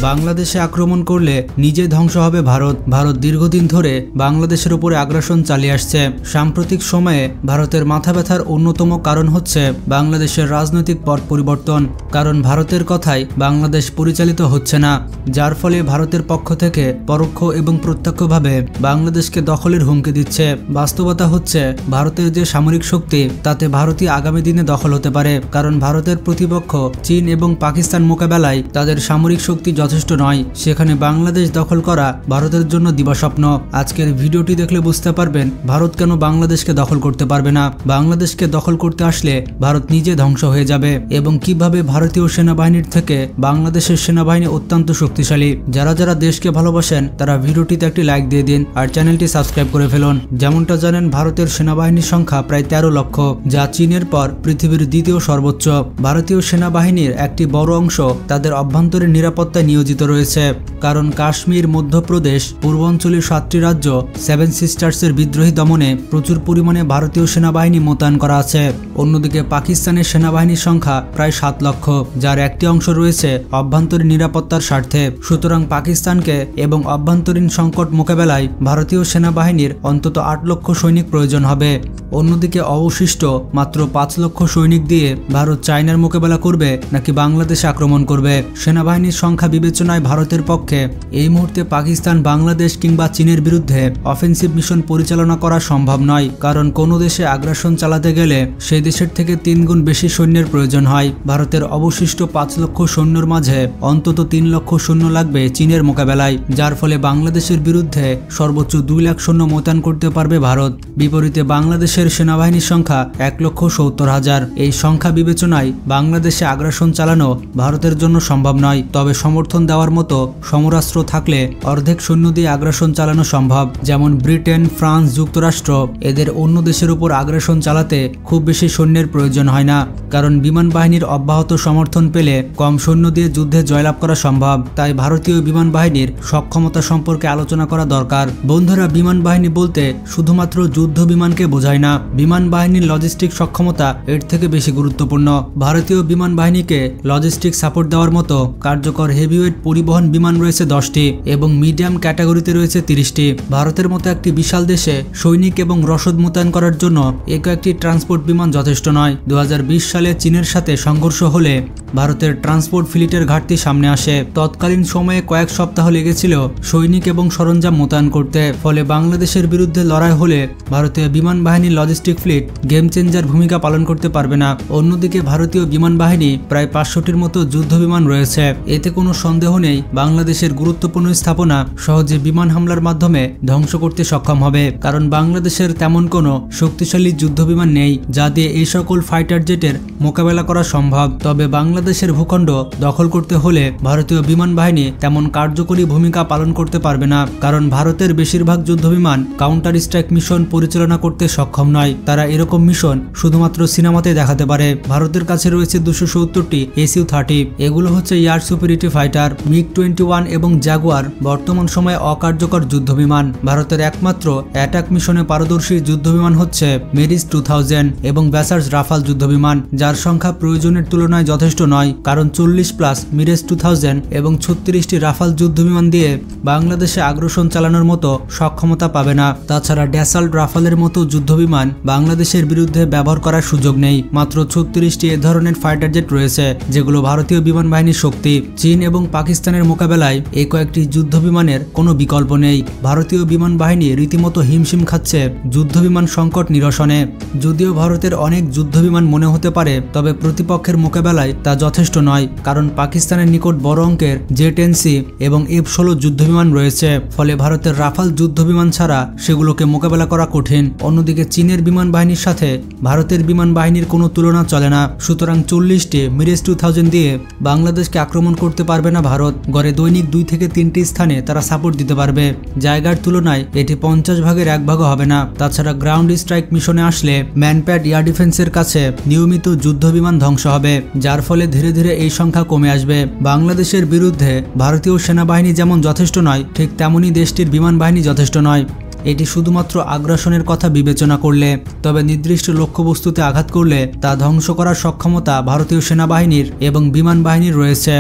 বাংলাদেশে আক্রমণ করলে নিজে ধ্বংস হবে ভারত। ভারত দীর্ঘদিন ধরে বাংলাদেশের উপরে আগ্রাসন চালিয়ে আসছে। সাম্প্রতিক সময়ে ভারতের মাথা ব্যথার অন্যতম কারণ হচ্ছে বাংলাদেশের রাজনৈতিক পট পরিবর্তন। কারণ ভারতের কথাই বাংলাদেশ পরিচালিত হচ্ছে না, যার ফলে ভারতের পক্ষ থেকে পরোক্ষ এবং প্রত্যক্ষভাবে বাংলাদেশকে দখলের হুমকি দিচ্ছে। বাস্তবতা হচ্ছে ভারতের যে সামরিক শক্তি তাতে ভারতই আগামী দিনে দখল হতে পারে, কারণ ভারতের প্রতিপক্ষ চীন এবং পাকিস্তান মোকাবেলায় তাদের সামরিক শক্তি যথেষ্ট নয়। সেখানে বাংলাদেশ দখল করা ভারতের জন্য দিবাস্বপ্ন। আজকের ভিডিওটি দেখলে বুঝতে পারবেন ভারত কেন বাংলাদেশকে দখল করতে পারবে না। বাংলাদেশকে দখল করতে আসলে ভারত নিজে ধ্বংস হয়ে যাবে এবং কিভাবে ভারতীয় সেনাবাহিনীর থেকে বাংলাদেশের সেনাবাহিনী অত্যন্ত শক্তিশালী। যারা যারা দেশকে ভালোবাসেন তারা ভিডিওটিতে একটি লাইক দিয়ে দিন আর চ্যানেলটি সাবস্ক্রাইব করে ফেলুন। যেমনটা জানেন ভারতের সেনাবাহিনীর সংখ্যা প্রায় 13 লক্ষ, যা চীনের পর পৃথিবীর দ্বিতীয় সর্বোচ্চ। ভারতীয় সেনাবাহিনীর একটি বড় অংশ তাদের অভ্যন্তরীণ নিরাপত্তায় নিয়োজিত রয়েছে, কারণ কাশ্মীর, মধ্যপ্রদেশ, পূর্বাঞ্চলীয় 7টি রাজ্য সেভেন সিস্টার্সের বিদ্রোহী দমনে প্রচুর পরিমাণে ভারতীয় সেনাবাহিনী মোতায়েন করা আছে। অন্যদিকে পাকিস্তানের সেনাবাহিনীর সংখ্যা প্রায় 7 লক্ষ, যার একটি অংশ রয়েছে অভ্যন্তরীণ নিরাপত্তার স্বার্থে। সুতরাং পাকিস্তানকে এবং অভ্যন্তরীণ সংকট মোকাবেলায় ভারতীয় সেনাবাহিনীর অন্তত 8 লক্ষ সৈনিক প্রয়োজন হবে। অন্যদিকে অবশিষ্ট মাত্র 5 লক্ষ সৈনিক দিয়ে ভারত চায়নার মোকাবেলা করবে নাকি বাংলাদেশে আক্রমণ করবে? সেনাবাহিনীর সংখ্যা বিবেচনায় ভারতের পক্ষে এই মুহূর্তে পাকিস্তান, বাংলাদেশ কিংবা চীনের বিরুদ্ধে অফেন্সিভ মিশন পরিচালনা করা সম্ভব নয়, কারণ কোনো দেশে আগ্রাসন চালাতে গেলে সেই দেশের থেকে 3 গুণ বেশি সৈন্যের প্রয়োজন হয়। ভারতের অবশিষ্ট 5 লক্ষ সৈন্যর মাঝে অন্তত 3 লক্ষ সৈন্য লাগবে চীনের মোকাবেলায়, যার ফলে বাংলাদেশের বিরুদ্ধে সর্বোচ্চ 2 লাখ সৈন্য মোতায়েন করতে পারবে ভারত। বিপরীতে বাংলাদেশের সেনাবাহিনীর সংখ্যা 1,70,000। এই সংখ্যা বিবেচনায় বাংলাদেশে আগ্রাসন চালানো ভারতের জন্য সম্ভব নয়। তবে সমর্থন দেওয়ার মতো সমরাস্ত্র থাকলে অর্ধেক সৈন্য দিয়ে আগ্রাসন চালানো সম্ভব। যেমন ব্রিটেন, ফ্রান্স, যুক্তরাষ্ট্র এদের অন্য দেশের উপর আগ্রাসন চালাতে খুব বেশি সৈন্যের প্রয়োজন হয় না, কারণ বিমান বাহিনীর অব্যাহত সমর্থন পেলে কম সৈন্য দিয়ে যুদ্ধে জয়লাভ করা সম্ভব। তাই ভারতীয় বিমান বাহিনীর সক্ষমতা সম্পর্কে আলোচনা করা দরকার। বন্ধুরা, বিমান বাহিনী বলতে শুধুমাত্র যুদ্ধ বিমানকে বোঝায় না, বিমান বাহিনীর লজিস্টিক সক্ষমতা এর থেকে বেশি গুরুত্বপূর্ণ। ভারতীয় বিমান বাহিনীকে লজিস্টিক সাপোর্ট দেওয়ার মতো কার্যকর হেভিওয়েট পরিবহন বিমান রয়েছে 10টি এবং মিডিয়াম ক্যাটাগরিতে রয়েছে 30টি। ভারতের মতো একটি বিশাল দেশে সৈনিক এবং রসদ মোতায়েন করার জন্য কয়েকটি ট্রান্সপোর্ট বিমান যথেষ্ট নয়। 2020 সালে চীনের সাথে সংঘর্ষ হলে ভারতের ট্রান্সপোর্ট ফ্লিটের ঘাটতি সামনে আসে। তৎকালীন সময়ে কয়েক সপ্তাহ লেগেছিল সৈনিক এবং সরঞ্জাম মোতায়েন করতে। ফলে বাংলাদেশের বিরুদ্ধে লড়াই হলে ভারতীয় বিমান বাহিনীর লজিস্টিক ফ্লিট গেম চেঞ্জার ভূমিকা পালন করতে পারবে না। অন্যদিকে ভারতীয় বিমান বাহিনী প্রায় 500টির মতো যুদ্ধ বিমান রয়েছে। এতে কোনো সন্দেহ নেই বাংলাদেশের গুরুত্বপূর্ণ স্থাপনা সহজে বিমান হামলার মাধ্যমে ধ্বংস করতে সক্ষম হবে, কারণ বাংলাদেশের তেমন কোনো শক্তিশালী যুদ্ধ বিমান নেই যা দিয়ে এই সকল ফাইটার জেটের মোকাবেলা করা সম্ভব। তবে বাংলাদেশের ভূখণ্ড দখল করতে হলে ভারতীয় বিমান বাহিনী তেমন কার্যকরী ভূমিকা পালন করতে পারবে না, কারণ ভারতের বেশিরভাগ যুদ্ধ বিমান কাউন্টার স্ট্রাইক মিশন পরিচালনা করতে সক্ষম নয়। তারা এরকম মিশন শুধুমাত্র সিনেমাতে দেখাতে পারে। ভারতের কাছে রয়েছে 270টি SU-30। এগুলো হচ্ছে এয়ার সুপিরিয়রিটি ফাইটার। MiG-21 এবং জাগুয়ার বর্তমান সময়ে অকার্যকর যুদ্ধ বিমান। ভারতের একমাত্র অ্যাটাক মিশনে পারদর্শী যুদ্ধ বিমান হচ্ছে মেরিজ 2000 এবং ব্যাসার্স রাফাল যুদ্ধ বিমান, যার সংখ্যা প্রয়োজনের তুলনায় যথেষ্ট নয়, কারণ 40+ মিরেজ 2000 এবং 36টি রাফাল যুদ্ধ বিমান দিয়ে বাংলাদেশে আগ্রাসন চালানোর মতো সক্ষমতা পাবে না। তাছাড়া ড্যাসাল্ট রাফালের মতো যুদ্ধ বিমান বাংলাদেশের বিরুদ্ধে ব্যবহার করার সুযোগ নেই। মাত্র 36টি এ ধরনের ফাইটার জেট রয়েছে, যেগুলো ভারতীয় বিমান বাহিনীর শক্তি। চীন এবং পাকিস্তানের মোকাবেলায় এই কয়েকটি যুদ্ধ বিমানের কোনো বিকল্প নেই। ভারতীয় বিমান বাহিনী রীতিমতো হিমশিম খাচ্ছে যুদ্ধ বিমান সংকট নিরসনে। যদিও ভারতের অনেক যুদ্ধ বিমান মনে হতে পারে, তবে প্রতিপক্ষের মোকাবেলায় তা যথেষ্ট নয়, কারণ পাকিস্তানের নিকট বড় অঙ্কের J-10C এবং F-16 যুদ্ধ বিমান রয়েছে। ফলে ভারতের রাফাল যুদ্ধ বিমান ছাড়া সেগুলোকে মোকাবেলা করা কঠিন। অন্যদিকে চীনের বিমান বাহিনীর সাথে ভারতের বিমান বাহিনীর কোনো তুলনা চলে না। সুতরাং 40টি মিরেজ 2000 দিয়ে বাংলাদেশকে আক্রমণ করতে পারবে না ভারত। গড়ে দৈনিক 2 থেকে 3টি স্থানে তারা সাপোর্ট দিতে পারবে। জায়গার তুলনায় এটি 50 ভাগের 1 ভাগও হবে না। তাছাড়া গ্রাউন্ড স্ট্রাইক মিশনে আসলে ম্যানপ্যাড এয়ার ডিফেন্সের কাছে নিয়মিত যুদ্ধ বিমান ধ্বংস হবে, যার ফলে ধীরে ধীরে এই সংখ্যা কমে আসবে। বাংলাদেশের বিরুদ্ধে ভারতীয় সেনাবাহিনী যেমন যথেষ্ট নয়, ঠিক তেমনই দেশটির বিমান বাহিনী যথেষ্ট নয়। এটি শুধুমাত্র আগ্রাসনের কথা বিবেচনা করলে। তবে নির্দিষ্ট লক্ষ্যবস্তুতে আঘাত করলে তা ধ্বংস করার সক্ষমতা ভারতীয় সেনাবাহিনীর এবং বিমান বাহিনীর রয়েছে।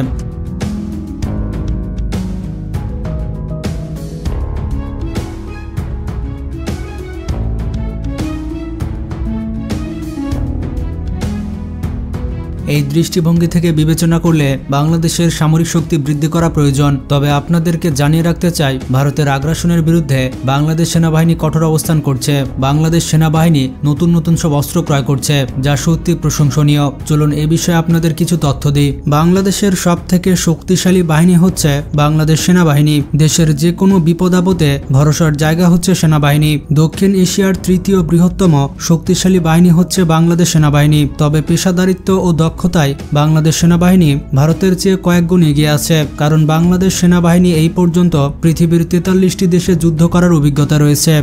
এই দৃষ্টিভঙ্গি থেকে বিবেচনা করলে বাংলাদেশের সামরিক শক্তি বৃদ্ধি করা প্রয়োজন। তবে আপনাদেরকে জানিয়ে রাখতে চাই, ভারতের আগ্রাসনের বিরুদ্ধে বাংলাদেশ সেনাবাহিনী কঠোর অবস্থান করছে। বাংলাদেশ সেনাবাহিনী নতুন নতুন সব অস্ত্র ক্রয় করছে, যা সত্যি প্রশংসনীয়। চলুন এ বিষয়ে আপনাদের কিছু তথ্য দিই। বাংলাদেশের সবথেকে শক্তিশালী বাহিনী হচ্ছে বাংলাদেশ সেনাবাহিনী। দেশের যে কোনো বিপদ আপদে ভরসার জায়গা হচ্ছে সেনাবাহিনী। দক্ষিণ এশিয়ার তৃতীয় বৃহত্তম শক্তিশালী বাহিনী হচ্ছে বাংলাদেশ সেনাবাহিনী। তবে পেশাদারিত্ব ও দক্ষতায় বাংলাদেশ সেনাবাহিনী ভারতের চেয়ে কয়েক গুণ এগিয়ে আছে, কারণ বাংলাদেশ সেনাবাহিনী এই পর্যন্ত পৃথিবীর 43টি দেশে যুদ্ধ করার অভিজ্ঞতা রয়েছে।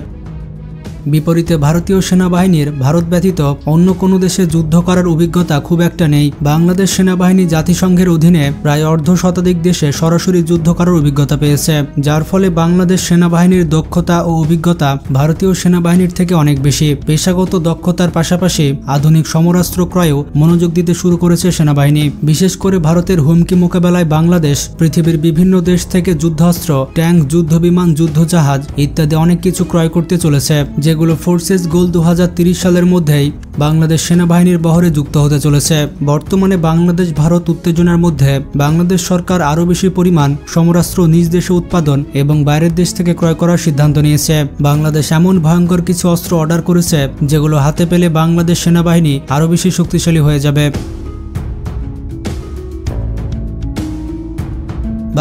বিপরীতে ভারতীয় সেনাবাহিনীর ভারত ব্যতীত অন্য কোনো দেশে যুদ্ধ করার অভিজ্ঞতা খুব একটা নেই। বাংলাদেশ সেনাবাহিনী জাতিসংঘের অধীনে প্রায় অর্ধশতাধিক দেশে সরাসরি যুদ্ধ করার অভিজ্ঞতা পেয়েছে, যার ফলে বাংলাদেশ সেনাবাহিনীর দক্ষতা ও অভিজ্ঞতা ভারতীয় সেনাবাহিনীর থেকে অনেক বেশি। পেশাগত দক্ষতার পাশাপাশি আধুনিক সমরাস্ত্র ক্রয়েও মনোযোগ দিতে শুরু করেছে সেনাবাহিনী। বিশেষ করে ভারতের হুমকি মোকাবেলায় বাংলাদেশ পৃথিবীর বিভিন্ন দেশ থেকে যুদ্ধাস্ত্র, ট্যাঙ্ক, যুদ্ধবিমান, যুদ্ধজাহাজ ইত্যাদি অনেক কিছু ক্রয় করতে চলেছে, যেগুলো ফোর্সেস গোল 2030 সালের মধ্যেই বাংলাদেশ সেনাবাহিনীর বহরে যুক্ত হতে চলেছে। বর্তমানে বাংলাদেশ ভারত উত্তেজনার মধ্যে বাংলাদেশ সরকার আরও বেশি পরিমাণ সমরাস্ত্র নিজ দেশে উৎপাদন এবং বাইরের দেশ থেকে ক্রয় করার সিদ্ধান্ত নিয়েছে। বাংলাদেশ এমন ভয়ঙ্কর কিছু অস্ত্র অর্ডার করেছে, যেগুলো হাতে পেলে বাংলাদেশ সেনাবাহিনী আরও বেশি শক্তিশালী হয়ে যাবে।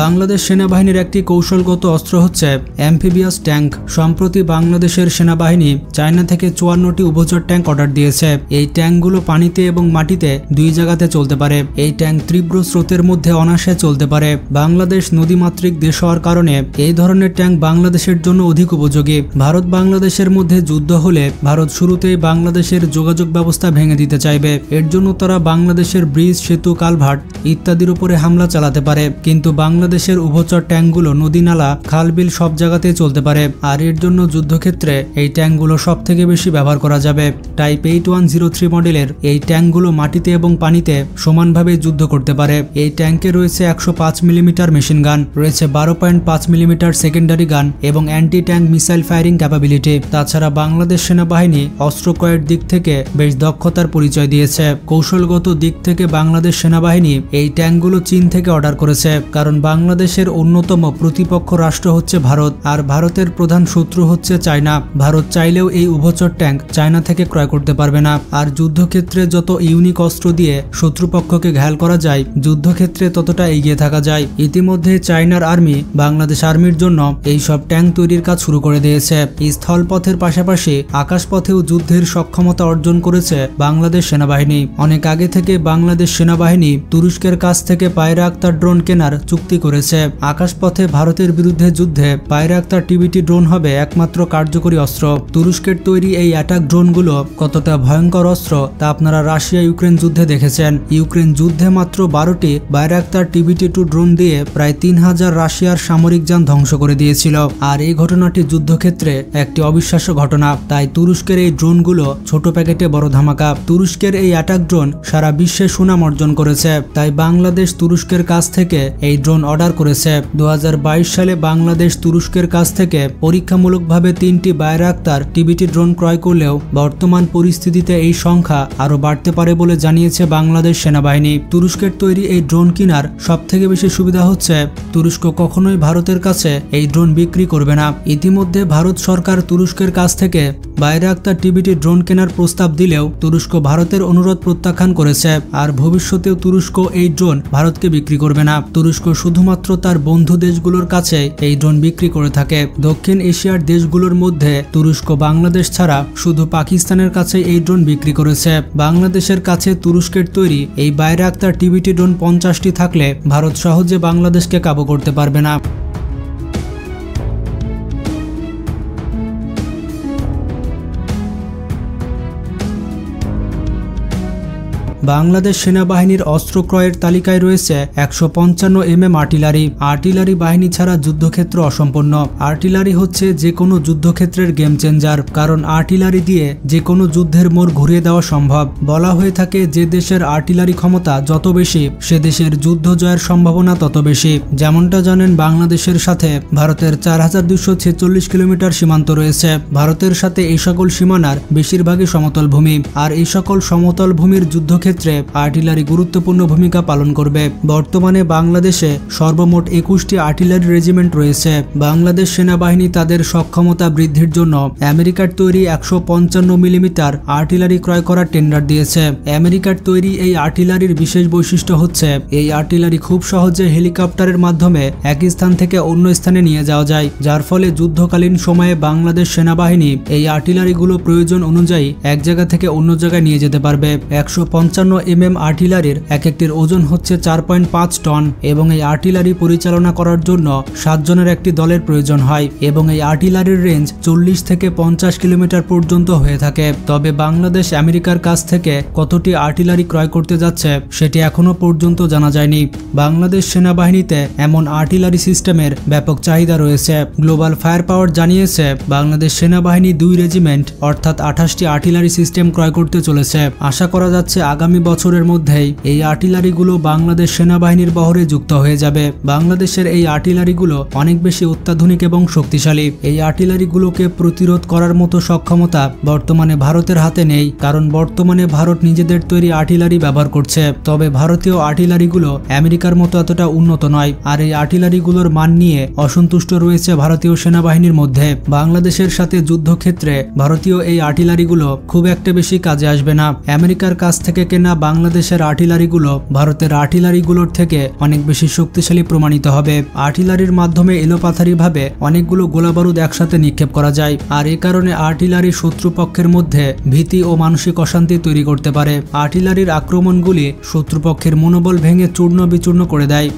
বাংলাদেশ সেনাবাহিনীর একটি কৌশলগত অস্ত্র হচ্ছে অ্যাম্ফিবিয়াস ট্যাঙ্ক। সম্প্রতি বাংলাদেশের সেনাবাহিনী চায়না থেকে 54টি উভচর ট্যাঙ্ক অর্ডার দিয়েছে। এই ট্যাঙ্কগুলো পানিতে এবং মাটিতে দুই জায়গাতে চলতে পারে। এই ট্যাঙ্ক তীব্র স্রোতের মধ্যে অনায়াসে চলতে পারে। বাংলাদেশ নদীমাতৃক দেশ হওয়ার কারণে এই ধরনের ট্যাঙ্ক বাংলাদেশের জন্য অধিক উপযোগী। ভারত বাংলাদেশের মধ্যে যুদ্ধ হলে ভারত শুরুতেই বাংলাদেশের যোগাযোগ ব্যবস্থা ভেঙে দিতে চাইবে। এর জন্য তারা বাংলাদেশের ব্রিজ, সেতু, কালভার্ট ইত্যাদির উপরে হামলা চালাতে পারে। কিন্তু বাংলাদেশের উভচর ট্যাঙ্কগুলো নদী, নালা, খাল, বিল সব জায়গাতেই চলতে পারে, আর এর জন্য যুদ্ধক্ষেত্রে এই ট্যাঙ্কগুলো সব থেকে বেশি ব্যবহার করা যাবে। টাইপ 8103 মডেলের এই ট্যাঙ্কগুলো মাটিতে এবং পানিতে সমানভাবে যুদ্ধ করতে পারে। এই ট্যাঙ্কে রয়েছে 105 মিলিমিটার মেশিন গান, রয়েছে 12.5 মিলিমিটার সেকেন্ডারি গান এবং anti tank missile firing capability. তাছাড়া বাংলাদেশ সেনাবাহিনী অস্ত্র ক্রয়ের দিক থেকে বেশ দক্ষতার পরিচয় দিয়েছে। কৌশলগত দিক থেকে বাংলাদেশ সেনাবাহিনী এই ট্যাঙ্কগুলো চীন থেকে অর্ডার করেছে, কারণ বাংলাদেশের অন্যতম প্রতিপক্ষ রাষ্ট্র হচ্ছে ভারত, আর ভারতের প্রধান শত্রু হচ্ছে চায়না। ভারত চাইলেও এই উভচর ট্যাঙ্ক চায়না থেকে ক্রয় করতে পারবে না। আর যুদ্ধক্ষেত্রে যত ইউনিক অস্ত্র দিয়ে শত্রুপক্ষকে ঘায়াল করা যায়, যুদ্ধক্ষেত্রে ততটা এগিয়ে থাকা যায়। ইতিমধ্যে চায়নার আর্মি বাংলাদেশ আর্মির জন্য এই সব ট্যাঙ্ক তৈরির কাজ শুরু করে দিয়েছে। স্থলপথের পাশাপাশি আকাশপথেও যুদ্ধের সক্ষমতা অর্জন করেছে বাংলাদেশ সেনাবাহিনী। অনেক আগে থেকে বাংলাদেশ সেনাবাহিনী তুরস্কের কাছ থেকে পায়রাক্তার ড্রোন কেনার চুক্তি করেছে। আকাশপথে ভারতের বিরুদ্ধে যুদ্ধে পায়রাক্তার টিবিটি ড্রোন হবে একমাত্র কার্যকরী অস্ত্র। তুরস্কের তৈরি এই অ্যাটাক ড্রোনগুলো কতটা ভয়ঙ্কর অস্ত্র তা আপনারা রাশিয়া ইউক্রেন যুদ্ধে দেখেছেন। ইউক্রেন যুদ্ধে মাত্র 12টি পায়রাক্তার টিবিটি-2 ড্রোন দিয়ে প্রায় 3000 রাশিয়ার সামরিক যান ধ্বংস করে দিয়েছিল। আর এই ঘটনাটি যুদ্ধক্ষেত্রে একটি অবিশ্বাস্য ঘটনা। তাই তুরস্কের এই ড্রোনগুলো ছোট প্যাকেটে বড় ধামাকা। তুরস্কের এই অ্যাটাক ড্রোন সারা বিশ্বে সুনাম অর্জন করেছে। তাই বাংলাদেশ তুরস্কের কাছ থেকে এই ড্রোন অর্ডার করেছে। 2022 সালে বাংলাদেশ তুরস্কের কাছ থেকে পরীক্ষামূলকভাবে 3টি বায়রাক্তার টিবিটি ড্রোন ক্রয় করলেও বর্তমান পরিস্থিতিতে এই সংখ্যা আরও বাড়তে পারে বলে জানিয়েছে বাংলাদেশ সেনাবাহিনী। তুরস্কের তৈরি এই ড্রোন কেনার সবথেকে বেশি সুবিধা হচ্ছে তুরস্ক কখনোই ভারতের কাছে এই ড্রোন বিক্রি করবে না। ইতিমধ্যে ভারত সরকার তুরস্কের কাছ থেকে বায়রাক্তার টিবিটি ড্রোন কেনার প্রস্তাব দিলেও তুরস্ক ভারতের অনুরোধ প্রত্যাখ্যান করেছে। আর ভবিষ্যতেও তুরস্ক এই ড্রোন ভারতকে বিক্রি করবে না। তুরস্ক শুধুমাত্র তার বন্ধু দেশগুলোর কাছে এই ড্রোন বিক্রি করে থাকে। দক্ষিণ এশিয়ার দেশগুলোর মধ্যে তুরস্ক বাংলাদেশ ছাড়া শুধু পাকিস্তানের কাছে এই ড্রোন বিক্রি করেছে। বাংলাদেশের কাছে তুরস্কের তৈরি এই বায়রাক্তার টিবিটি ড্রোন 50টি থাকলে ভারত সহজে বাংলাদেশকে কাবু করতে পারবে না। বাংলাদেশ সেনাবাহিনীর অস্ত্র ক্রয়ের তালিকায় রয়েছে 155 mm আর্টিলারি। আর্টিলারি বাহিনী ছাড়া যুদ্ধক্ষেত্র অসম্পূর্ণ। আর্টিলারি হচ্ছে যে কোনো যুদ্ধক্ষেত্রের গেম চেঞ্জার, কারণ আর্টিলারি দিয়ে যে কোনো যুদ্ধের মোড় ঘুরিয়ে দেওয়া সম্ভব। বলা হয়ে থাকে যে দেশের আর্টিলারি ক্ষমতা যত বেশি, সে দেশের যুদ্ধ জয়ের সম্ভাবনা তত বেশি। যেমনটা জানেন, বাংলাদেশের সাথে ভারতের 4246 কিলোমিটার সীমান্ত রয়েছে। ভারতের সাথে এই সকল সীমানার বেশিরভাগই সমতল ভূমি, আর এই সকল সমতল ভূমির যুদ্ধক্ষেত্রে ক্ষেত্রে আর্টিলারি গুরুত্বপূর্ণ ভূমিকা পালন করবে। বর্তমানে বাংলাদেশে সর্বমোট 21টি আর্টিলারি রেজিমেন্ট রয়েছে। বাংলাদেশ সেনাবাহিনী তাদের সক্ষমতা বৃদ্ধির জন্য আমেরিকার তৈরি 155 মিলিমিটার আর্টিলারি ক্রয় করার টেন্ডার দিয়েছে। আমেরিকার তৈরি এই আর্টিলারির বিশেষ বৈশিষ্ট্য হচ্ছে এই আর্টিলারি খুব সহজে হেলিকপ্টারের মাধ্যমে এক স্থান থেকে অন্য স্থানে নিয়ে যাওয়া যায়, যার ফলে যুদ্ধকালীন সময়ে বাংলাদেশ সেনাবাহিনী এই আর্টিলারিগুলো প্রয়োজন অনুযায়ী এক জায়গা থেকে অন্য জায়গায় নিয়ে যেতে পারবে। 155 আর্টিলারির একটির ওজন হচ্ছে 4.5 টন এবং এই আর্টিলারি পরিচালনা করার জন্য 7 জনের একটি দলের প্রয়োজন হয় এবং এই আর্টিলারির রেঞ্জ 40 থেকে 50 কিলোমিটার পর্যন্ত হয়ে থাকে। তবে বাংলাদেশ আমেরিকার কাছ থেকে কতটি আর্টিলারি ক্রয় করতে যাচ্ছে সেটি এখনো পর্যন্ত জানা যায়নি। বাংলাদেশ সেনাবাহিনীতে এমন আর্টিলারি সিস্টেমের ব্যাপক চাহিদা রয়েছে। গ্লোবাল ফায়ার পাওয়ার জানিয়েছে বাংলাদেশ সেনাবাহিনী 2 রেজিমেন্ট অর্থাৎ 28টি আর্টিলারি সিস্টেম ক্রয় করতে চলেছে। আশা করা যাচ্ছে আগামী বছরের মধ্যেই এই আর্টিলারিগুলো বাংলাদেশ সেনাবাহিনীর বহরে যুক্ত হয়ে যাবে। বাংলাদেশের এই আর্টিলারিগুলো অনেক বেশি অত্যাধুনিক এবং শক্তিশালী। এই আর্টিলারিগুলোকে প্রতিরোধ করার মতো সক্ষমতা বর্তমানে ভারতের হাতে নেই, কারণ বর্তমানে ভারত নিজেদের তৈরি আর্টিলারি ব্যবহার করছে। তবে ভারতীয় আর্টিলারিগুলো আমেরিকার মতো এতটা উন্নত নয়, আর এই আর্টিলারিগুলোর মান নিয়ে অসন্তুষ্ট রয়েছে ভারতীয় সেনাবাহিনীর মধ্যে। বাংলাদেশের সাথে যুদ্ধক্ষেত্রে ভারতীয় এই আর্টিলারিগুলো খুব একটা বেশি কাজে আসবে না। আমেরিকার কাছ থেকে কেনা বাংলাদেশের আর্টিলারিগুলো ভারতের আর্টিলারিগুলোর থেকে অনেক বেশি শক্তিশালী প্রমাণিত হবে। আর্টিলারির মাধ্যমে এলোপাথারিভাবে অনেকগুলো গোলাবারুদ একসাথে নিক্ষেপ করা যায়, আর এ কারণে আর্টিলারি শত্রুপক্ষের মধ্যে ভীতি ও মানসিক অশান্তি তৈরি করতে পারে। আর্টিলারির আক্রমণগুলি শত্রুপক্ষের মনোবল ভেঙে চূর্ণ বিচূর্ণ করে দেয়।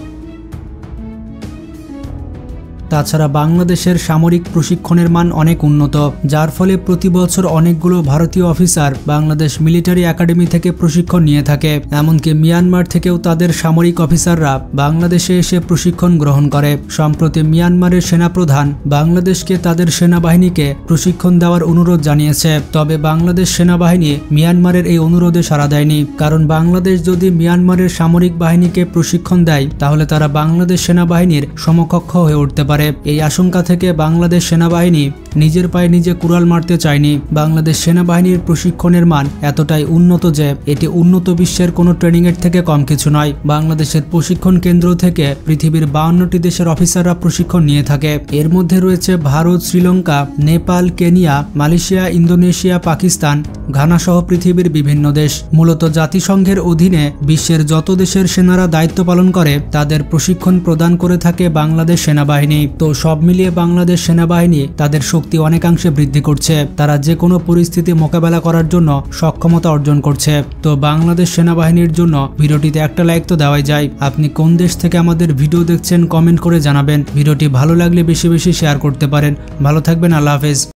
তাছাড়া বাংলাদেশের সামরিক প্রশিক্ষণের মান অনেক উন্নত, যার ফলে প্রতি বছর অনেকগুলো ভারতীয় অফিসার বাংলাদেশ মিলিটারি একাডেমি থেকে প্রশিক্ষণ নিয়ে থাকে। এমনকি মিয়ানমার থেকেও তাদের সামরিক অফিসাররা বাংলাদেশে এসে প্রশিক্ষণ গ্রহণ করে। সম্প্রতি মিয়ানমারের সেনাপ্রধান বাংলাদেশকে তাদের সেনাবাহিনীকে প্রশিক্ষণ দেওয়ার অনুরোধ জানিয়েছে। তবে বাংলাদেশ সেনাবাহিনী মিয়ানমারের এই অনুরোধে সাড়া দেয়নি, কারণ বাংলাদেশ যদি মিয়ানমারের সামরিক বাহিনীকে প্রশিক্ষণ দেয় তাহলে তারা বাংলাদেশ সেনাবাহিনীর সমকক্ষ হয়ে উঠতে পারে। এই আশঙ্কা থেকে বাংলাদেশ সেনাবাহিনী নিজের পায়ে নিজে কুড়াল মারতে চায়নি। বাংলাদেশ সেনাবাহিনীর প্রশিক্ষণের মান এতটাই উন্নত যে এটি উন্নত বিশ্বের কোনো ট্রেনিং এর থেকে কম কিছু নয়। বাংলাদেশের প্রশিক্ষণ কেন্দ্র থেকে পৃথিবীর 52টি দেশের অফিসাররা প্রশিক্ষণ নিয়ে থাকে। এর মধ্যে রয়েছে Bharat, Sri Lanka, Nepal, Kenya, Malaysia, Indonesia, Pakistan, Ghana সহ পৃথিবীর বিভিন্ন দেশ। মূলত জাতিসংঘের অধীনে বিশ্বের যত দেশের সেনারা দায়িত্ব পালন করে তাদের প্রশিক্ষণ প্রদান করে থাকে বাংলাদেশ সেনাবাহিনী। তো সব মিলিয়ে বাংলাদেশ সেনাবাহিনী তাদের শক্তি অনেকাংশে বৃদ্ধি করছে। তারা যে কোনো পরিস্থিতি মোকাবেলা করার জন্য সক্ষমতা অর্জন করছে। তো বাংলাদেশ সেনাবাহিনীর জন্য ভিডিওটিতে একটা লাইক তো দেওয়াই যায়। আপনি কোন দেশ থেকে আমাদের ভিডিও দেখছেন কমেন্ট করে জানাবেন। ভিডিওটি ভালো লাগলে বেশি বেশি শেয়ার করতে পারেন। ভালো থাকবেন, আল্লাহ হাফেজ।